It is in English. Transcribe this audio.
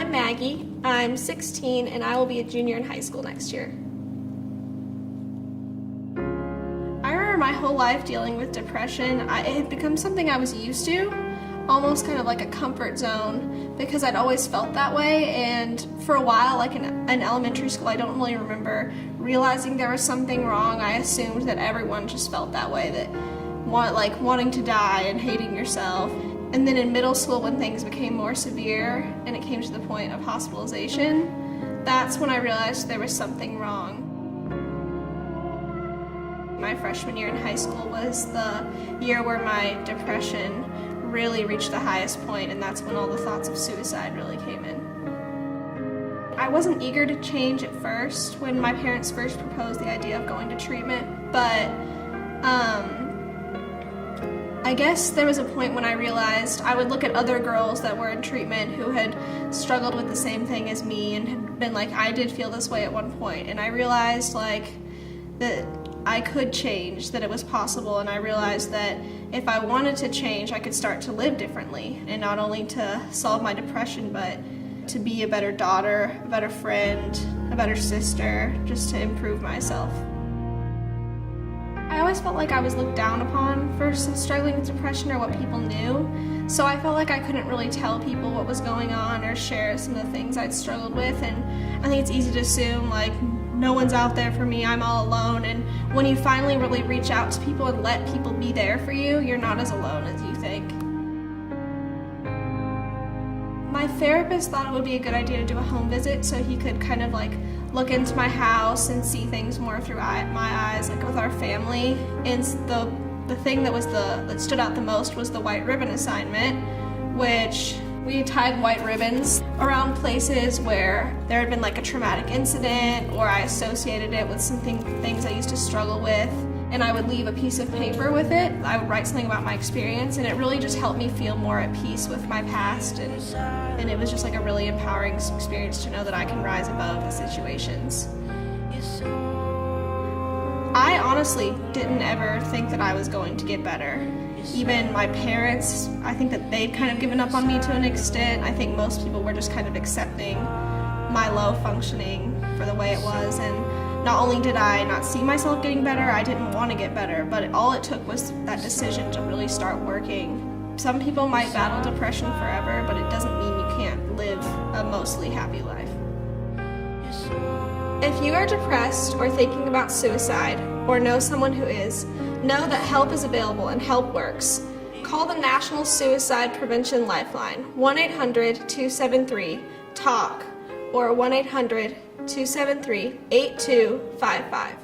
I'm Maggie. I'm 16 and I will be a junior in high school next year. I remember my whole life dealing with depression. It had become something I was used to, almost kind of like a comfort zone, because I'd always felt that way. And for a while, like in elementary school, I don't really remember realizing there was something wrong. I assumed that everyone just felt that way, that wanting to die and hating yourself. And then in middle school, when things became more severe and it came to the point of hospitalization, that's when I realized there was something wrong. My freshman year in high school was the year where my depression really reached the highest point, and that's when all the thoughts of suicide really came in. I wasn't eager to change at first when my parents first proposed the idea of going to treatment, but I guess there was a point when I realized I would look at other girls that were in treatment who had struggled with the same thing as me and had been like, I did feel this way at one point, and I realized that I could change, that it was possible, and I realized that if I wanted to change, I could start to live differently, and not only to solve my depression, but to be a better daughter, a better friend, a better sister, just to improve myself. I always felt like I was looked down upon for struggling with depression or what people knew, so I felt like I couldn't really tell people what was going on or share some of the things I'd struggled with, and I think it's easy to assume like no one's out there for me, I'm all alone, and when you finally really reach out to people and let people be there for you, you're not as alone as you think. My therapist thought it would be a good idea to do a home visit so he could kind of like look into my house and see things more through my eyes, like with our family. And the thing that stood out the most was the white ribbon assignment, which we tied white ribbons around places where there had been like a traumatic incident, or I associated it with things I used to struggle with, and I would leave a piece of paper with it. I would write something about my experience, and it really just helped me feel more at peace with my past, and it was just like a really empowering experience to know that I can rise above the situations. I honestly didn't ever think that I was going to get better. Even my parents, I think that they'd kind of given up on me to an extent. I think most people were just kind of accepting my low functioning for the way it was, and not only did I not see myself getting better, I didn't want to get better, but all it took was that decision to really start working. Some people might battle depression forever, but it doesn't mean you can't live a mostly happy life. If you are depressed or thinking about suicide, or know someone who is, know that help is available and help works. Call the National Suicide Prevention Lifeline, 1-800-273-TALK, or 1-800-273-8255.